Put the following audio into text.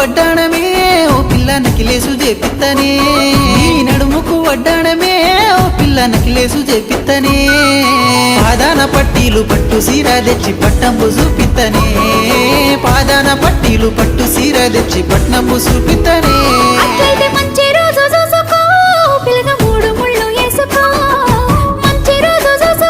వడ్డాణమే ఓ పిల్ల నకిలేసు చేపిత్తనే నీ నడుముకు వడ్డాణమే ఓ పిల్ల నకిలేసు చేపిత్తనే పాదాన పట్టీలు పట్టు సీర తెచ్చి పట్నంబు చూపిత్తనే పాదాన పట్టీలు పట్టు సీర తెచ్చి పట్నంబు చూపిత్తనే